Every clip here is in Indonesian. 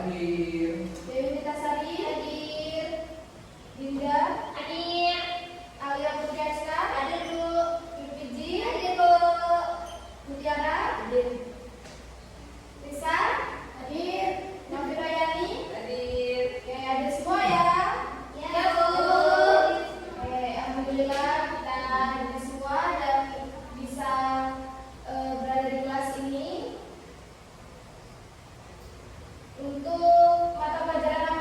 Hadir. Dewi Nitasari. Hadir. Dinda. Hadir. Alia Putri-Aska. Hadir, Bu. Yurpiji. Hadir, Bu. Mutiara. Hadir. Risa. Hadir. Nafira Yani. Hadir. Oke, hadir semua ya. Ya, Bu. Oke, alhamdulillah kita hadir semua dan bisa berada di kelas ini. Untuk mata pelajaran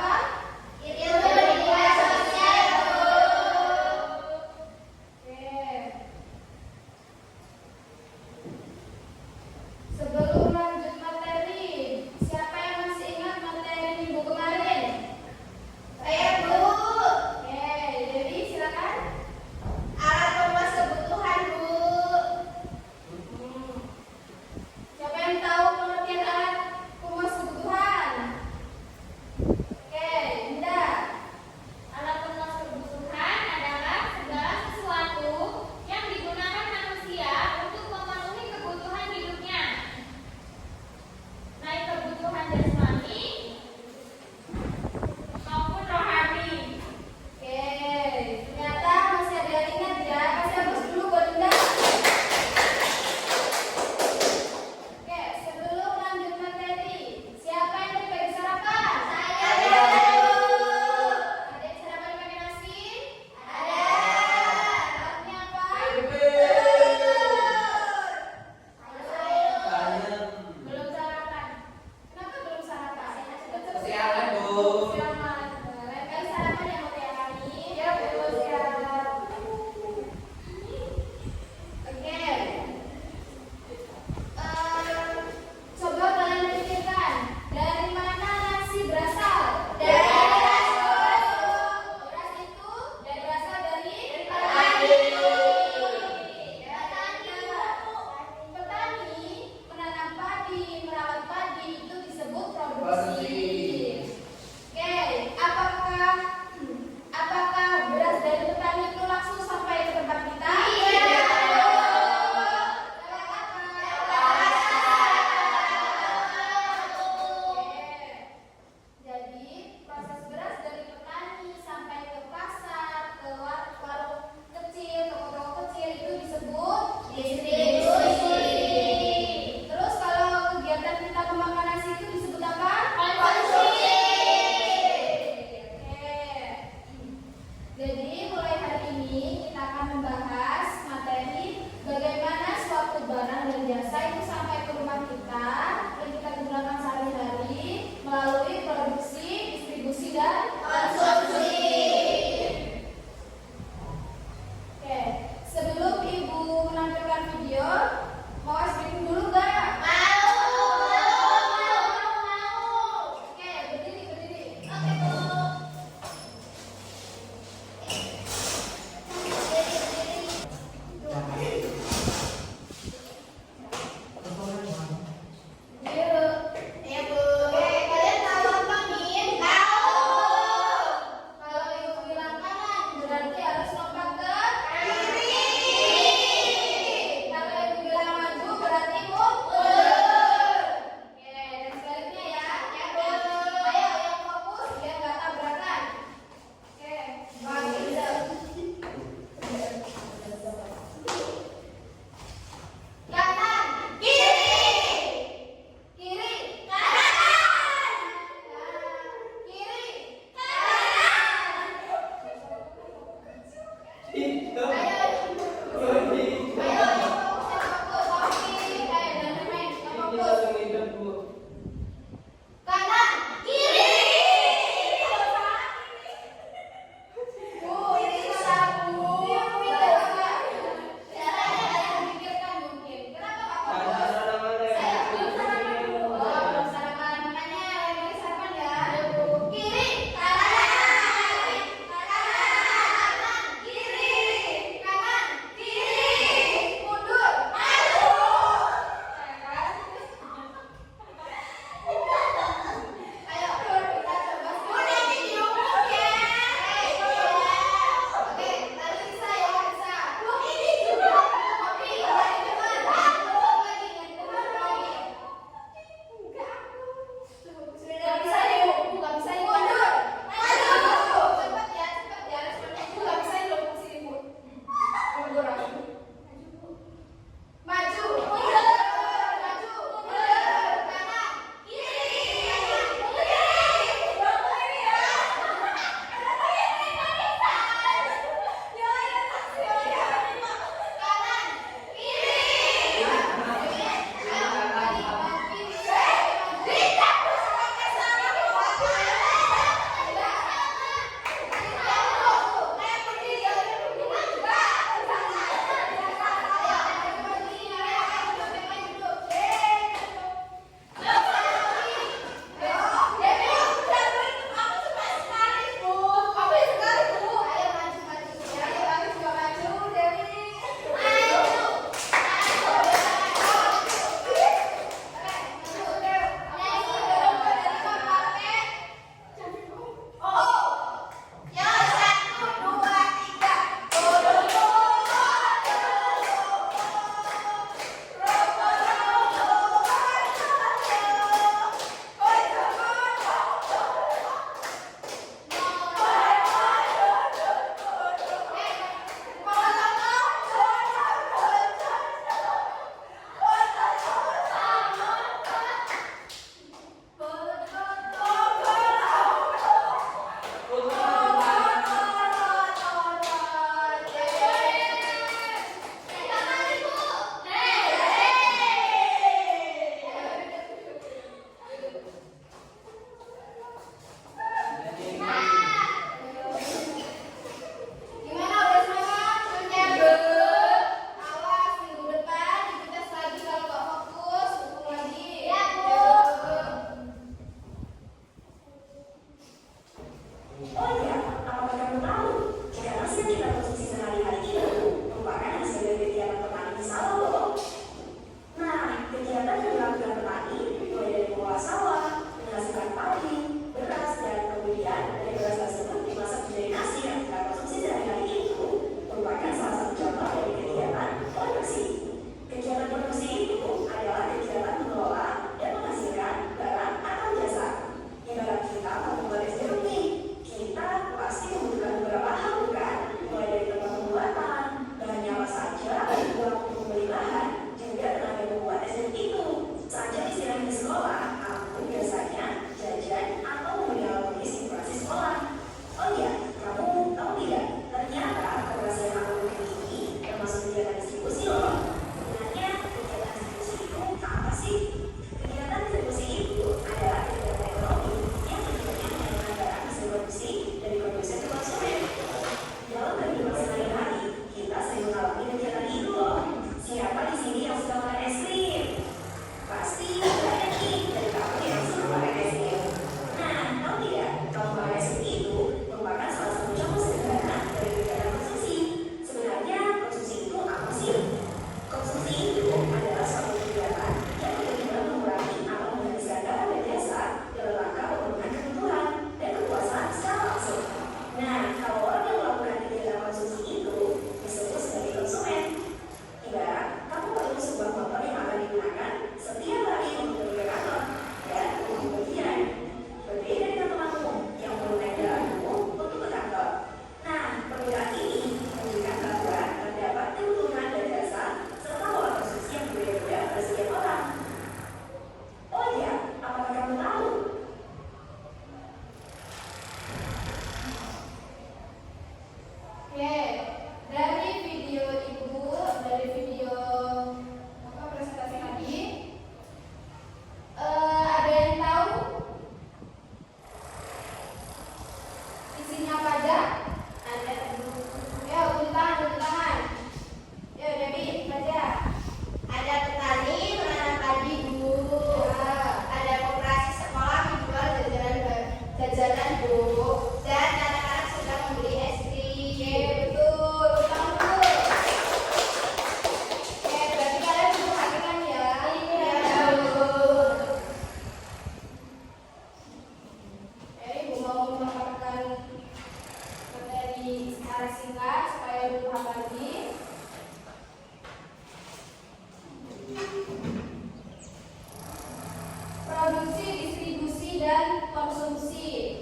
konsumsi.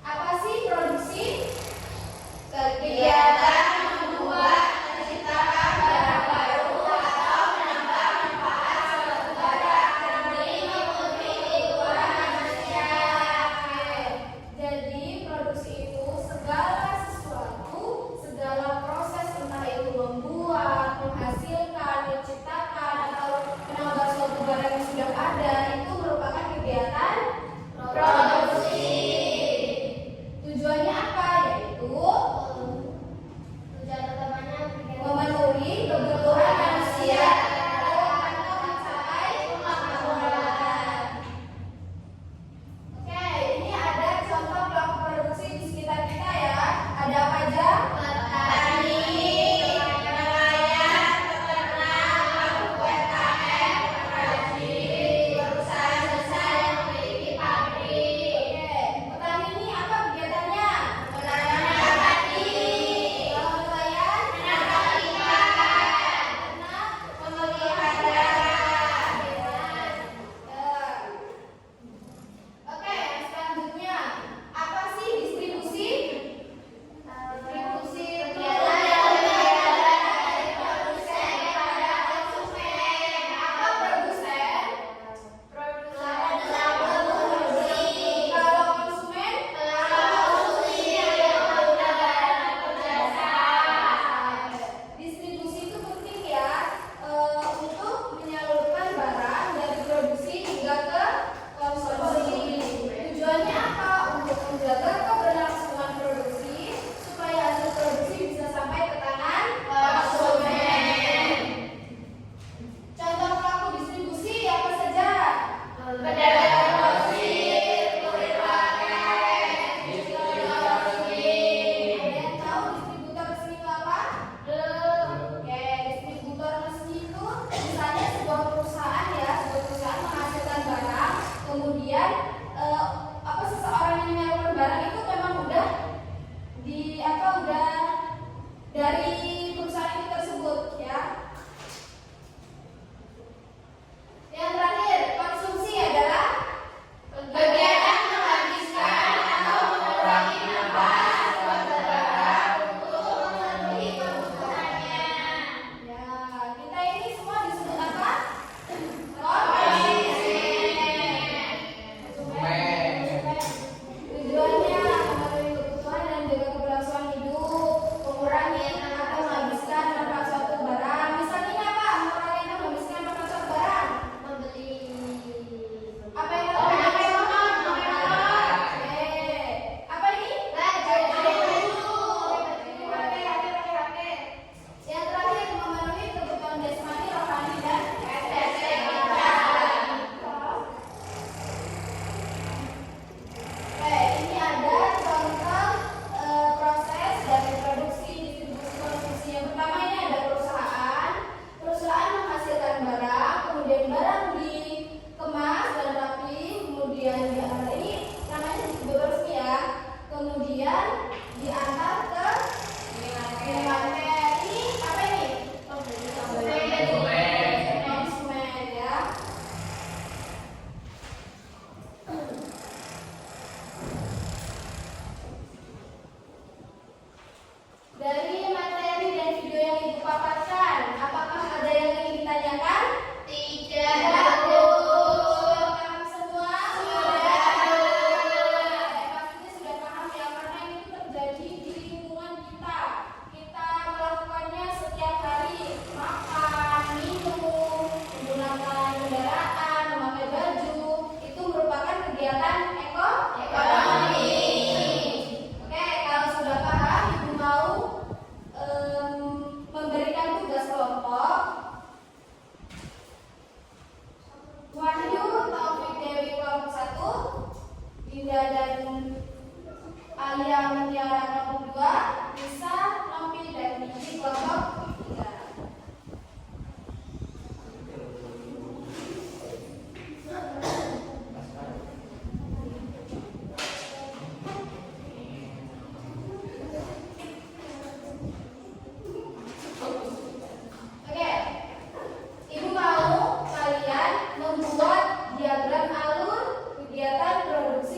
Apa sih produksi? Kegiatan membuat, menciptakan barang baru atau menambah manfaat suatu barang demi memenuhi kebutuhan manusia. Jadi produksi itu segala sesuatu, segala proses entah itu membuat, menghasilkan, menciptakan atau menambah suatu barang yang sudah ada itu merupakan kegiatan Produksi. Tujuannya apa? Yaitu Tujuan utamanya memenuhi kebutuhan manusia atau mencapai kemakmuran. Oke, ini ada contoh pelaku produksi di sekitar kita ya. Ada apa aja? petani, nelayan, peternak, pelaku UMKM, perajin, perusahaan besar yang memiliki pabrik. Oke, petani ini apa kegiatannya? Menanam padi, Kalau nelayan, menangkap ikan, peternak, memelihara. Oke, selanjutnya apa sih distribusi? Distribusi kegiatan yang berkegiatan dari produsen kepada konsumen. Apa produsen? Produsen adalah produksi. Kalau konsumen? Konsumsi yang berupa barang atau jasa. Distribusi itu penting ya untuk menyalurkan barang dari produksi hingga ke konsumsi. Tujuannya apa? Untuk menjaga keberlangsungan produksi supaya hasil produksi bisa sampai ke tangan Konsumen. Contoh pelaku distribusi apa saja? Pedagang grosir, kurir paket, distributor resmi. Ada yang tahu distributor resmi itu apa? Belum. Oke, distributor resmi itu misalnya sebuah perusahaan ya, sebuah perusahaan menghasilkan barang, kemudian apa seseorang yang menyalurkan barang itu memang udah dari perusahaan itu tersebut ya. Yang terakhir, konsumsi adalah Kegiatan menghabiskan atau mengurangi manfaat suatu barang untuk memenuhi kebutuhannya. ya, kita ini semua disebut apa? Tujuannya memenuhi kebutuhan dan jaga keberlangsungan hidup, mengurangi atau menghabiskan manfaat suatu barang. Misalnya apa? Mengurangi atau menghabiskan manfaat suatu barang. Membeli Apa yang Oh, pakai motor. apa ini? Yang terakhir memenuhi kebutuhan jasmani, rohani dan ini ada contoh proses dari produksi, distribusi, konsumsi. Yang pertama ini ada perusahaan. Perusahaan menghasilkan barang, kemudian barang dikemas dan rapi, kemudian ini namanya distributor resmi ya. Kemudian diantar ke minimarket. Ini apa ini? Konsumen ya. Dari materi dan video yang Ibu paparkan, apakah ada yang ingin ditanyakan? Tidak. Paham semua? Pastinya sudah paham ya, karena ini terjadi di lingkungan kita. Kita melakukannya setiap hari, makan, minum, menggunakan kendaraan, memakai baju, itu merupakan kegiatan ekonomi. Oke, kalau sudah paham, Ibu mau memberikan tugas kelompok. Wahyu Taufik Dewi kelompok 1, Dinda dan Alia Mutiara kelompok 2, Nisa, Nopi dan Niji kelompok 3. Oke, Ibu mau kalian membuat diagram alur kegiatan produksi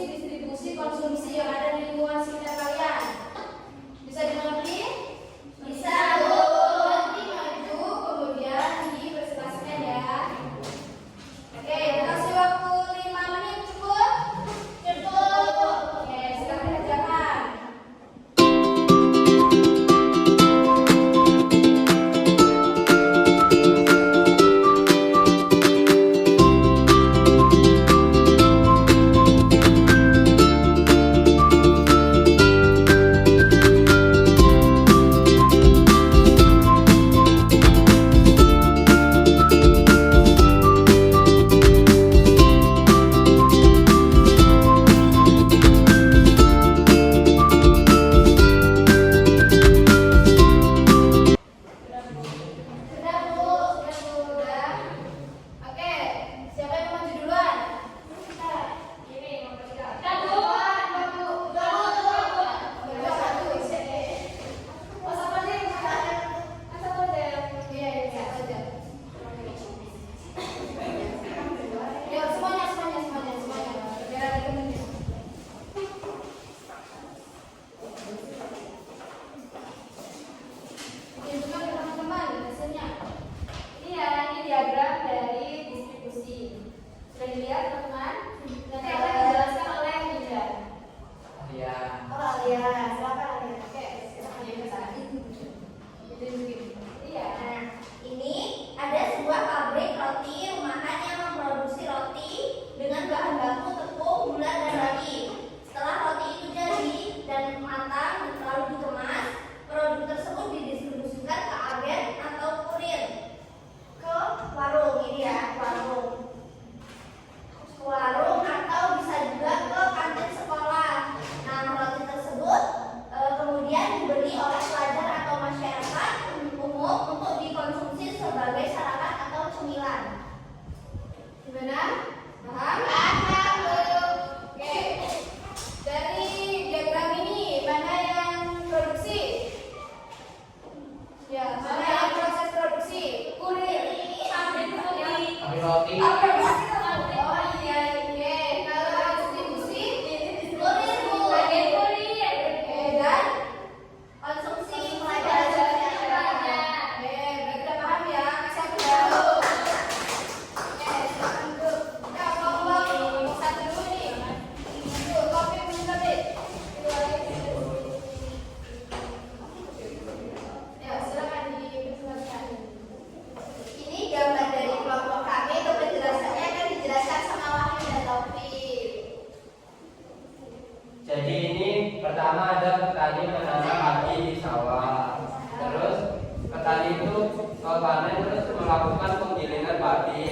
Jadi ini pertama ada petani menanam padi di sawah. Terus petani itu panen terus melakukan penggilingan padi.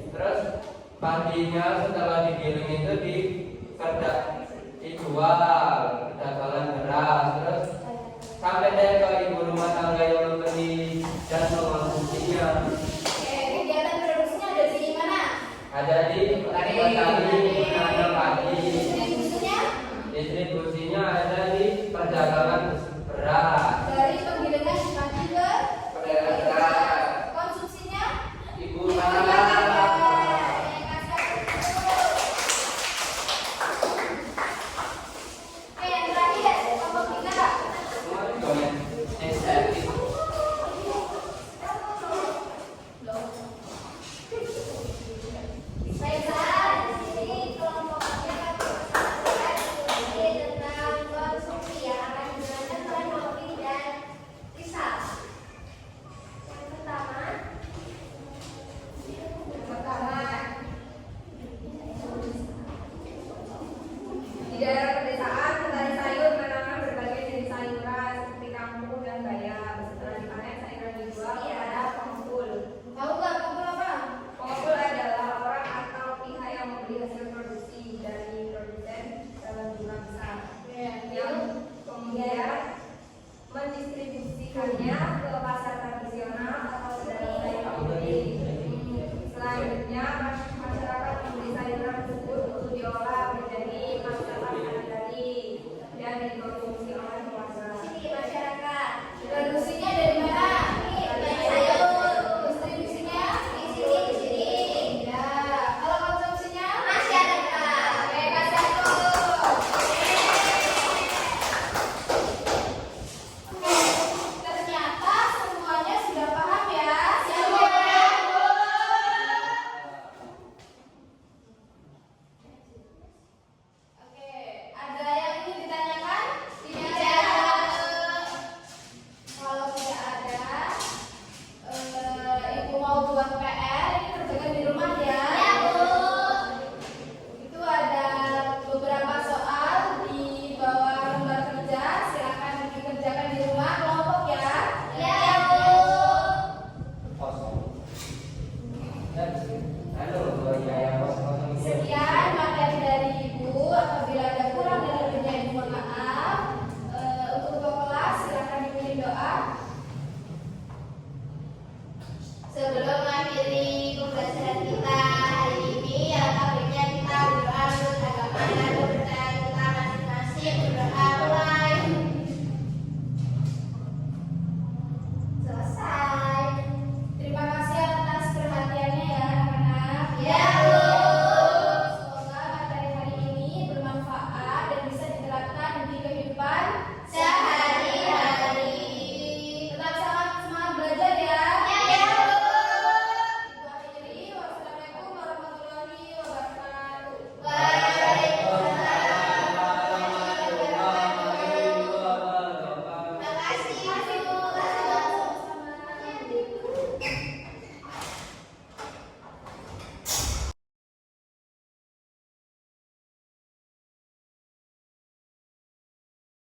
Terus padinya setelah digiling itu dijual ke dagangan beras. Terus sampai deh ke ibu rumah tangga yang membeli dan mengonsumsinya. Oke, kegiatan produksinya ada di mana? Ada di petani menanam padi. Distribusinya Distribusinya ada di perdagangan beras. dari penggilingan padi ke Beras. konsumsinya Ibu di rumah rumah tangga. tangga. Oke, yang terakhir kelompok kita. Semua juga men. Estetik. Baiklah, di sini kelompoknya ini tentang konsumsi yang akan dijelaskan oleh Novi dan Rizal. Yang pertama, di daerah pedesaan, petani sayur menanam berbagai jenis sayuran seperti kangkung dan bayam. Setelah dipanen, sayuran dijual kepada pengepul. Tahu nggak kumpul apa? Pengepul adalah orang atau pihak yang membeli hasil produksi dari produsen dalam jumlah besar, yang kemudian mendistribusikannya